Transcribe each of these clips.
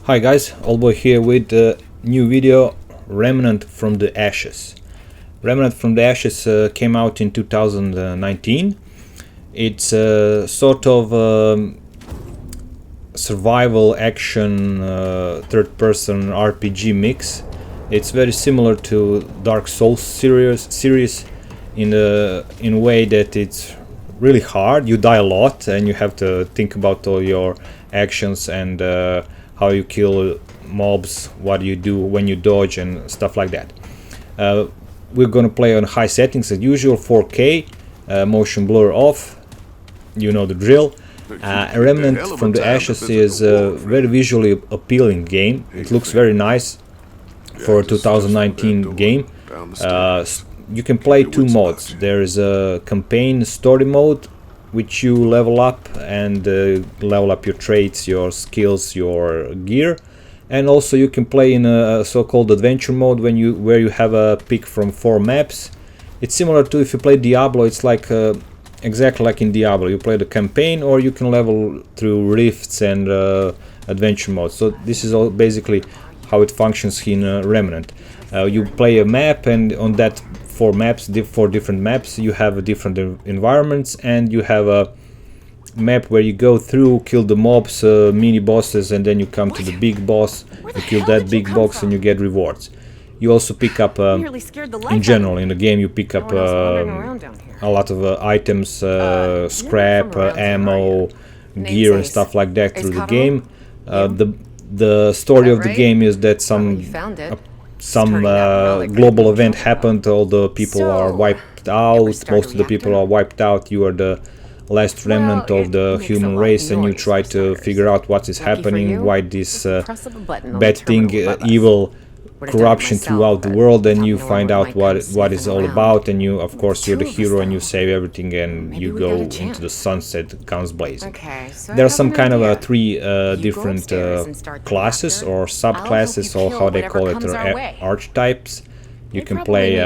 Hi guys, Oldboy here with a new video, Remnant from the Ashes. Remnant from the Ashes came out in 2019. It's a sort of survival action third-person RPG mix. It's very similar to Dark Souls series in a way that it's really hard. You die a lot and you have to think about all your actions and how you kill mobs, what you do when you dodge and stuff like that. We're gonna play on high settings as usual, 4K, motion blur off, you know the drill. Remnant from the Ashes is a very visually appealing game. It looks very nice for a 2019 game. You can play two modes. There is a campaign story mode, which you level up and level up your traits, your skills, your gear, and also you can play in a so-called adventure mode where you have a pick from 4 maps. It's similar to if you play Diablo. It's like exactly like in Diablo. You play the campaign, or you can level through rifts and adventure mode. So this is all basically how it functions in Remnant. You play a map, and on that 4 different maps, you have different environments, and you have a map where you go through, kill the mobs, mini bosses, and then you come to the big boss. You kill that big boss and you get rewards. You also pick up in general in the game, you pick up a lot of items, scrap, ammo, gear and stuff like that through the game. The story of the game is that some global event happened, all the people are wiped out, most of the people are wiped out. You are the last remnant of the human race, and you try to figure out what is happening, why this bad thing, evil corruption throughout the world, and you find out what is all about, and you, of course, you're the hero and you save everything and you go into the sunset, guns blazing. There are some kind of 3 different classes or subclasses, or how they call it, archetypes. You can play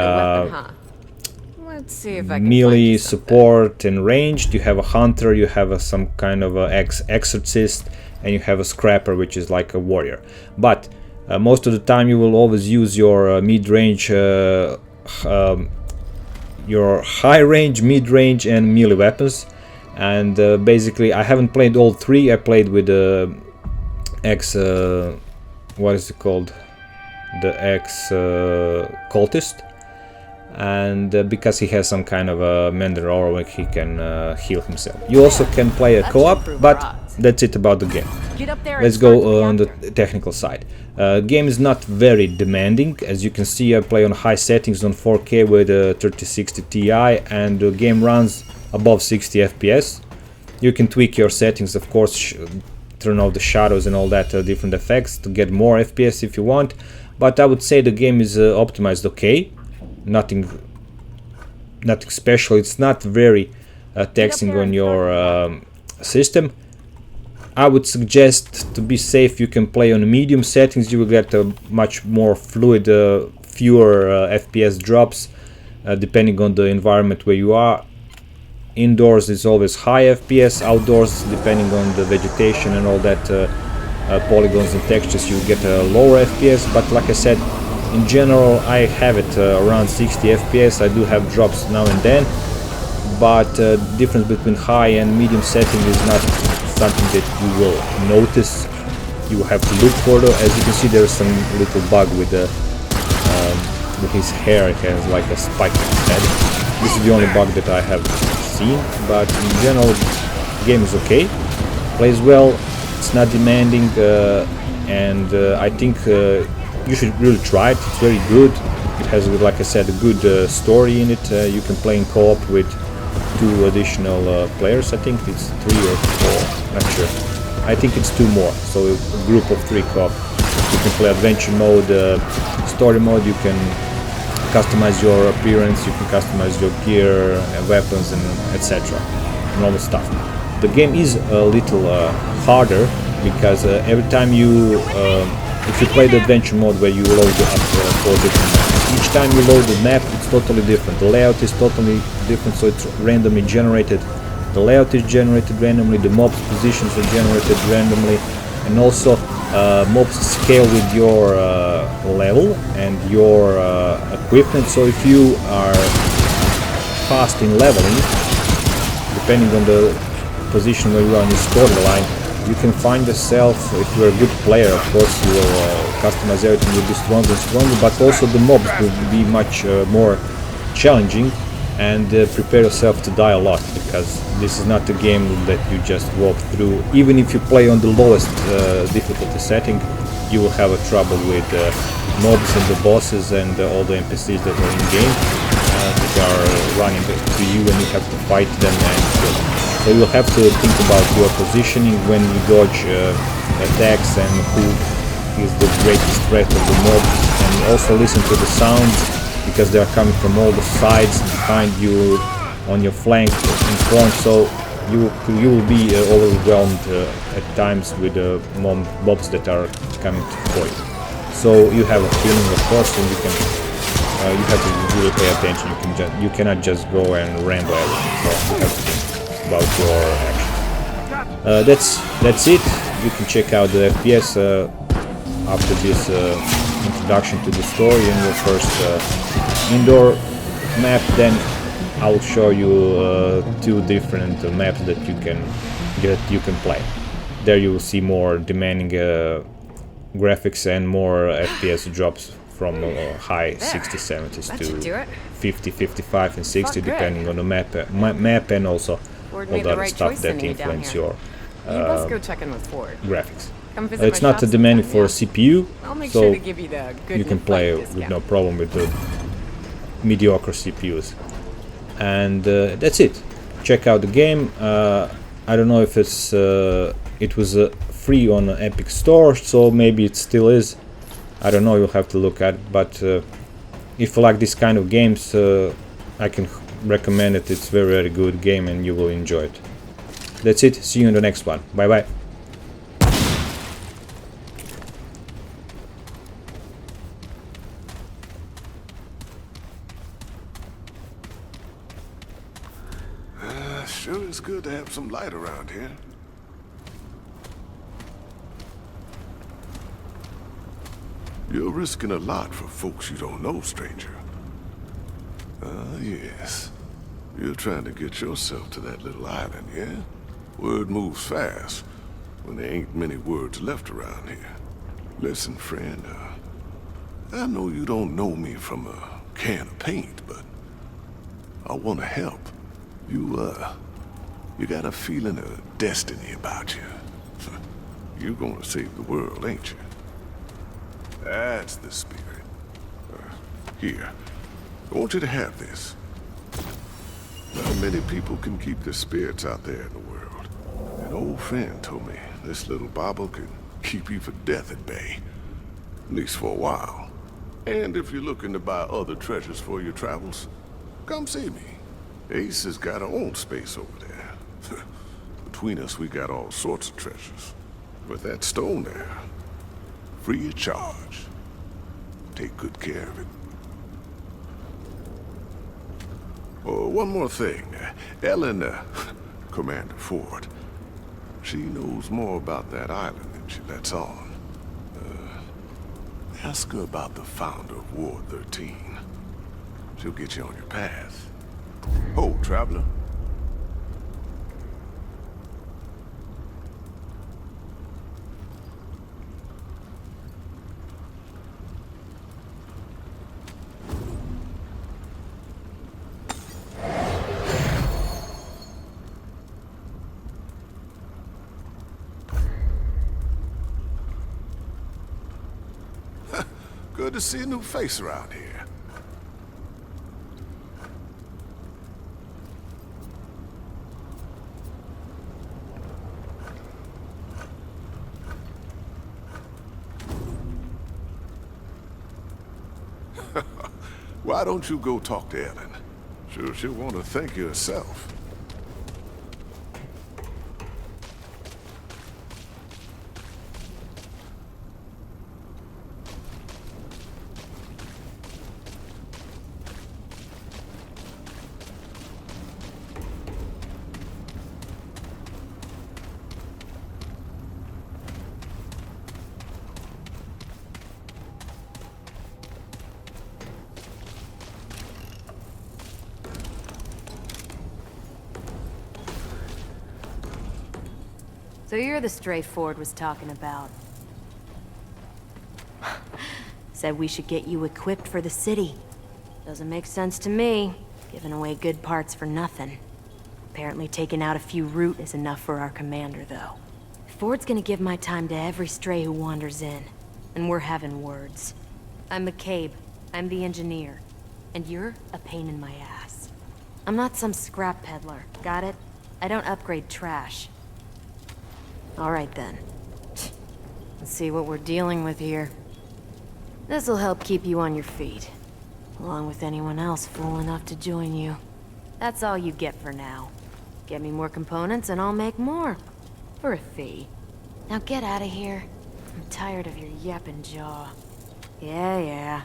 melee, support and ranged. You have a hunter, you have some kind of exorcist, and you have a scrapper, which is like a warrior. But most of the time you will always use your mid-range, your high-range, mid-range and melee weapons. And basically I haven't played all 3. I played with the what is it called? The cultist. And because he has some kind of a Mender aura where he can heal himself. You also can play a co-op, but that's it about the game. Let's go on the technical side. Game is not very demanding. As you can see, I play on high settings on 4K with a 3060 Ti, and the game runs above 60 FPS. You can tweak your settings, of course, turn off the shadows and all that different effects to get more FPS if you want. But I would say the game is optimized okay. Nothing special. It's not very taxing on your system. I would suggest, to be safe, you can play on medium settings. You will get a much more fluid, fewer FPS drops, depending on the environment where you are. Indoors is always high FPS. Outdoors, depending on the vegetation and all that polygons and textures, you get a lower FPS. But like I said, in general, I have it around 60 FPS. I do have drops now and then, but the difference between high and medium setting is not something that you will notice. You have to look for it. As you can see, there's some little bug with his hair. It has like a spike on his head. This is the only bug that I have seen, but in general, the game is okay. Plays well. It's not demanding, and I think you should really try it. It's very good. It has, like I said, a good story in it. You can play in co-op with 2 additional players. I think it's 3 or 4, not sure. I think it's 2 more, so a group of 3 co-op. You can play adventure mode, story mode. You can customize your appearance, you can customize your gear and weapons and etc. and all the stuff. The game is a little harder because every time you if you play the adventure mode where you load up 4 different maps, each time you load the map, it's totally different. The layout is totally different, so it's randomly generated. The layout is generated randomly, the mobs positions are generated randomly, and also mobs scale with your level and your equipment. So if you are fast in leveling, depending on the position where you are in the storyline, you can find yourself, if you're a good player, of course, your customize everything will be stronger and stronger, but also the mobs will be much more challenging, and prepare yourself to die a lot, because this is not a game that you just walk through. Even if you play on the lowest difficulty setting, you will have a trouble with mobs and the bosses and all the NPCs that are in game that are running to you, and you have to fight them and kill them. So you'll have to think about your positioning when you dodge attacks, and who is the greatest threat of the mob, and also listen to the sounds, because they are coming from all the sides, behind you, on your flank, in front. So you will be overwhelmed at times with the mobs that are coming for you. So you have a feeling, of course, and you can you have to really pay attention. You cannot just go and ramble everything. So you have to think about your actions. That's it. You can check out the FPS after this introduction to the story and your first indoor map. Then I'll show you two different maps that you can play. There you will see more demanding graphics and more FPS drops from high 60s, 70s to 50, 55 and 60, depending on the map and also all the other stuff that influence your graphics. It's not demanding for a CPU, so you can play with no problem with the mediocre CPUs. And that's it. Check out the game. I don't know if it was free on Epic Store, so maybe it still is. I don't know, you'll have to look at it, but if you like this kind of games, I can recommend it. It's very, very good game and you will enjoy it. That's it. See you in the next one. Bye bye. Sure is good to have some light around here. You're risking a lot for folks you don't know, stranger. Yes. You're trying to get yourself to that little island, yeah? Word moves fast when there ain't many words left around here. Listen, friend, I know you don't know me from a can of paint, but I want to help. You got a feeling of destiny about you. You're gonna save the world, ain't you? That's the spirit. Here, I want you to have this. Not many people can keep their spirits out there in the world. An old friend told me this little bauble can keep you for death at bay. At least for a while. And if you're looking to buy other treasures for your travels, come see me. Ace has got her own space over there. Between us, we got all sorts of treasures. With that stone there, free of charge. Take good care of it. Oh, one more thing. Ellen, Commander Ford, she knows more about that island than she lets on. Ask her about the founder of Ward 13. She'll get you on your path. Ho, traveler. Good to see a new face around here. Why don't you go talk to Ellen? Sure, she'll want to thank you herself. So you're the stray Ford was talking about. Said we should get you equipped for the city. Doesn't make sense to me, giving away good parts for nothing. Apparently taking out a few root is enough for our commander, though. Ford's gonna give my time to every stray who wanders in, and we're having words. I'm McCabe. I'm the engineer. And you're a pain in my ass. I'm not some scrap peddler, got it? I don't upgrade trash. Alright then. Let's see what we're dealing with here. This'll help keep you on your feet, along with anyone else fool enough to join you. That's all you get for now. Get me more components and I'll make more. For a fee. Now get out of here. I'm tired of your yapping jaw. Yeah.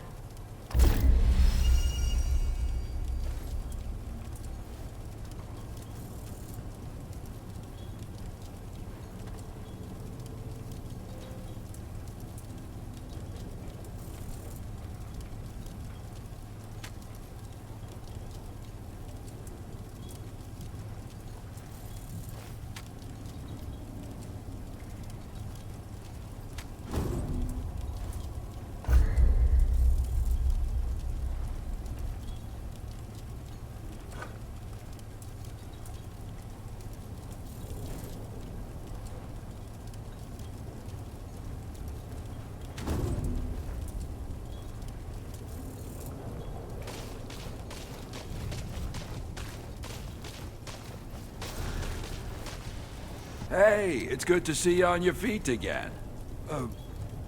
Hey, it's good to see you on your feet again.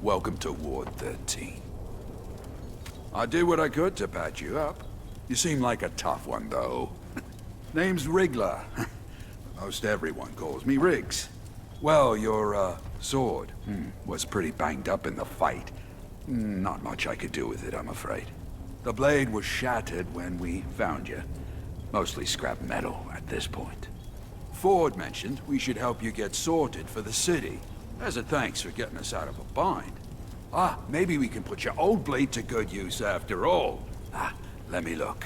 Welcome to Ward 13. I did what I could to patch you up. You seem like a tough one, though. Name's Wriggler. Most everyone calls me Riggs. Well, your, sword was pretty banged up in the fight. Not much I could do with it, I'm afraid. The blade was shattered when we found you. Mostly scrap metal at this point. Ford mentioned we should help you get sorted for the city, as a thanks for getting us out of a bind. Maybe we can put your old blade to good use after all. Let me look.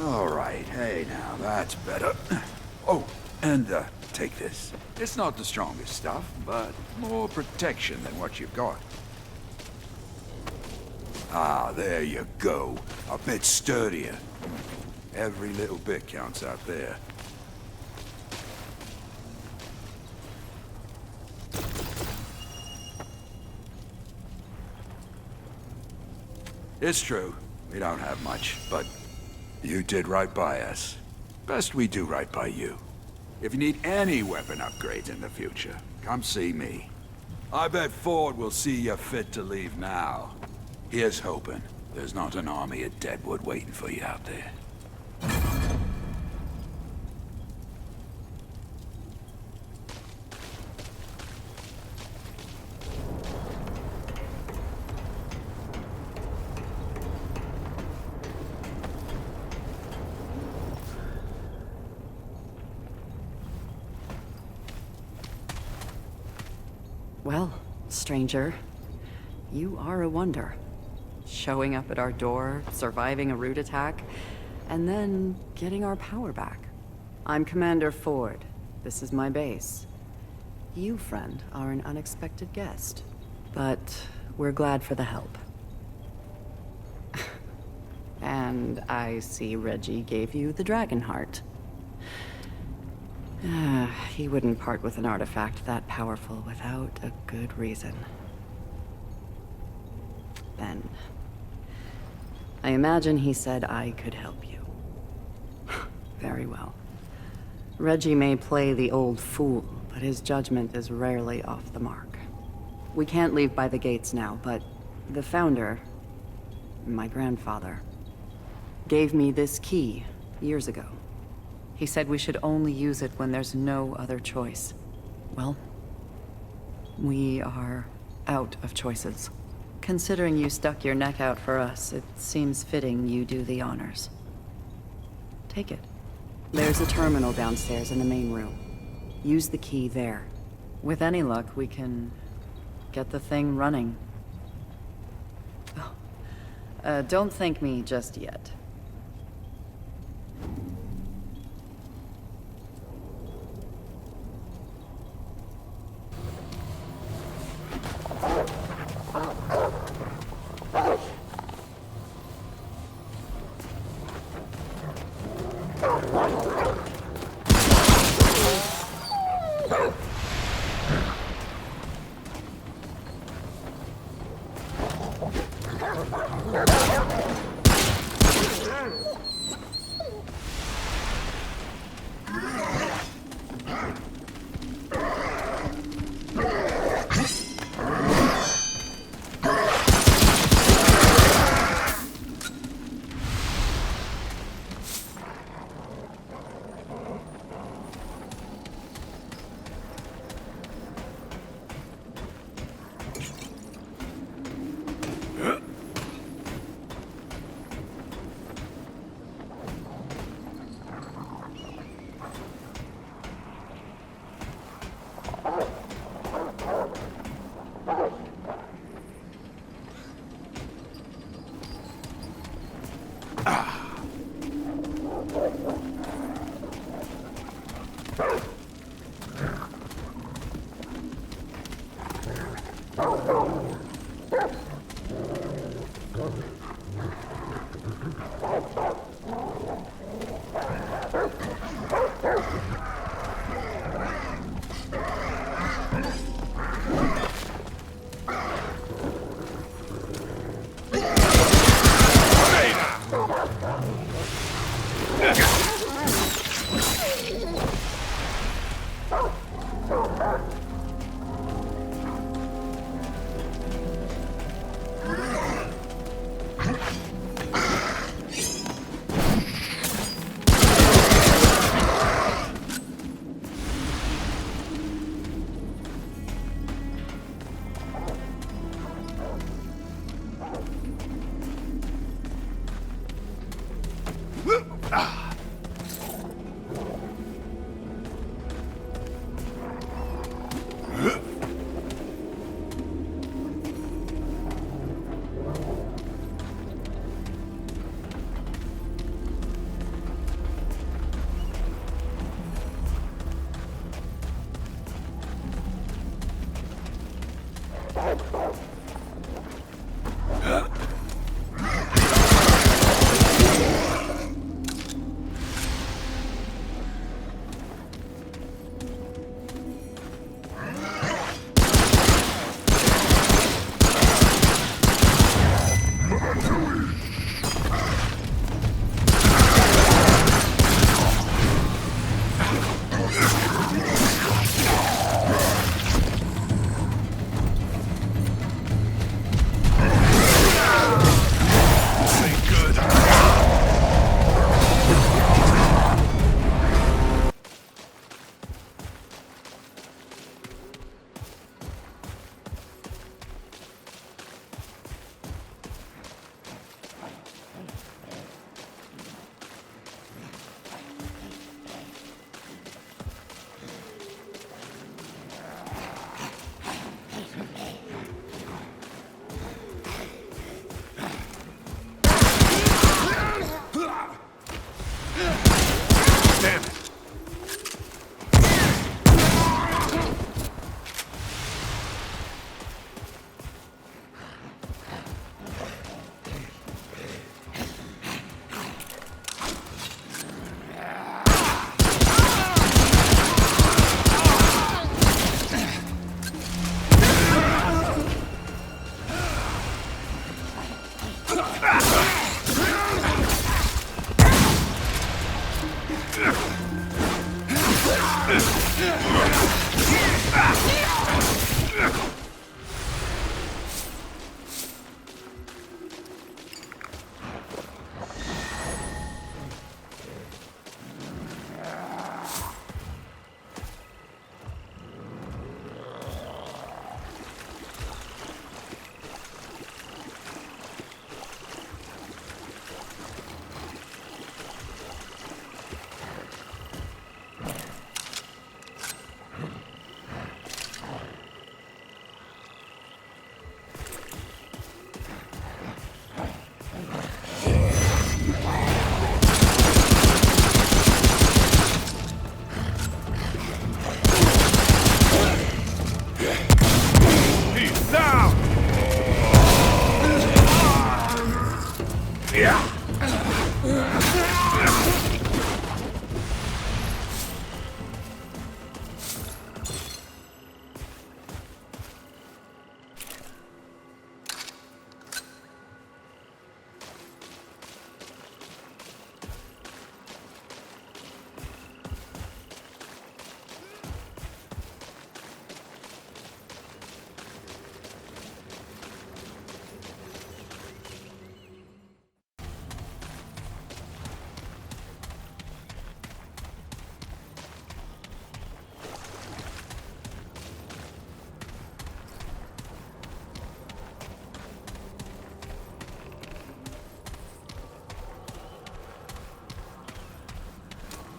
Alright, hey now, that's better. Oh, and take this. It's not the strongest stuff, but more protection than what you've got. There you go. A bit sturdier. Every little bit counts out there. It's true, we don't have much, but you did right by us. Best we do right by you. If you need any weapon upgrades in the future, come see me. I bet Ford will see you fit to leave now. Here's hoping there's not an army of Deadwood waiting for you out there. Well, stranger, you are a wonder. Showing up at our door, surviving a root attack, and then getting our power back. I'm Commander Ford. This is my base. You, friend, are an unexpected guest. But we're glad for the help. And I see Reggie gave you the dragon heart. He wouldn't part with an artifact that powerful without a good reason. Ben. I imagine he said I could help you. Very well. Reggie may play the old fool, but his judgment is rarely off the mark. We can't leave by the gates now, but the founder, my grandfather, gave me this key years ago. He said we should only use it when there's no other choice. Well, we are out of choices. Considering you stuck your neck out for us, it seems fitting you do the honors. Take it. There's a terminal downstairs in the main room. Use the key there. With any luck, we can get the thing running. Oh, don't thank me just yet.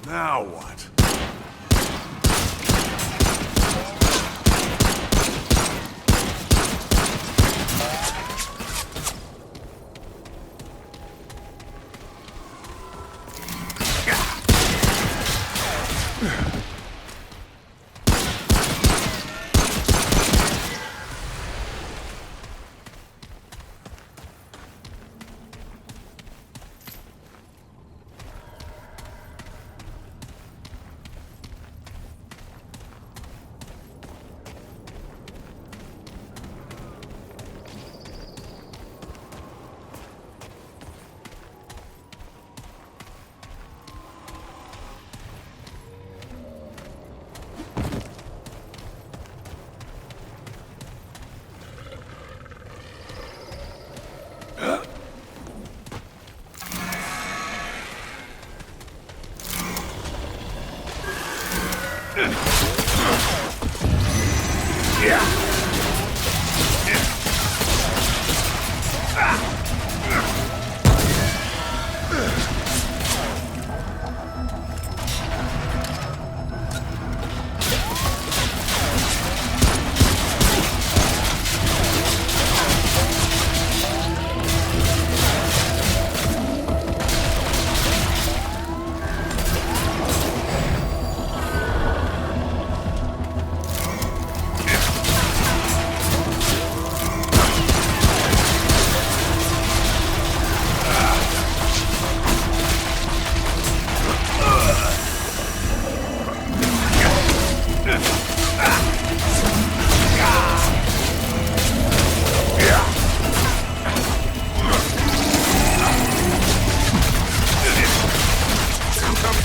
Now what?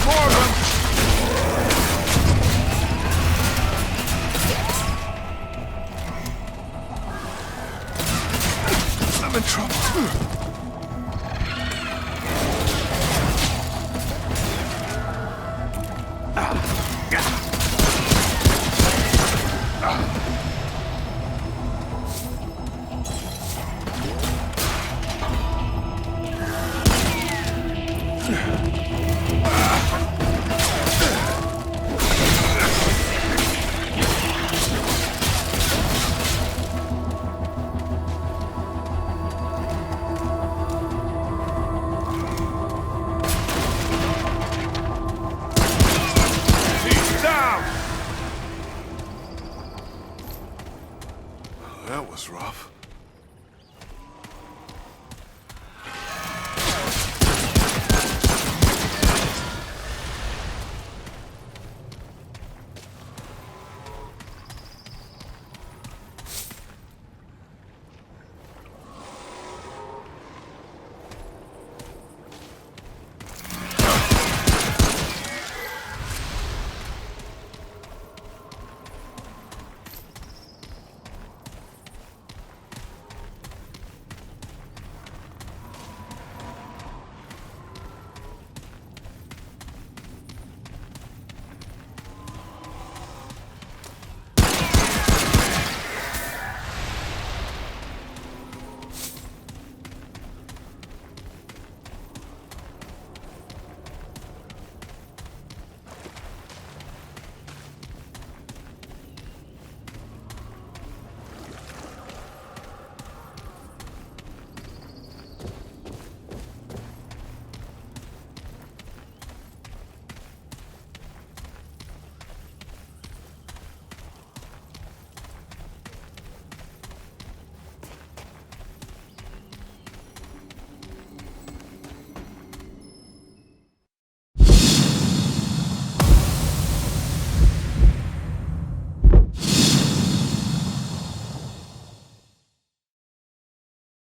More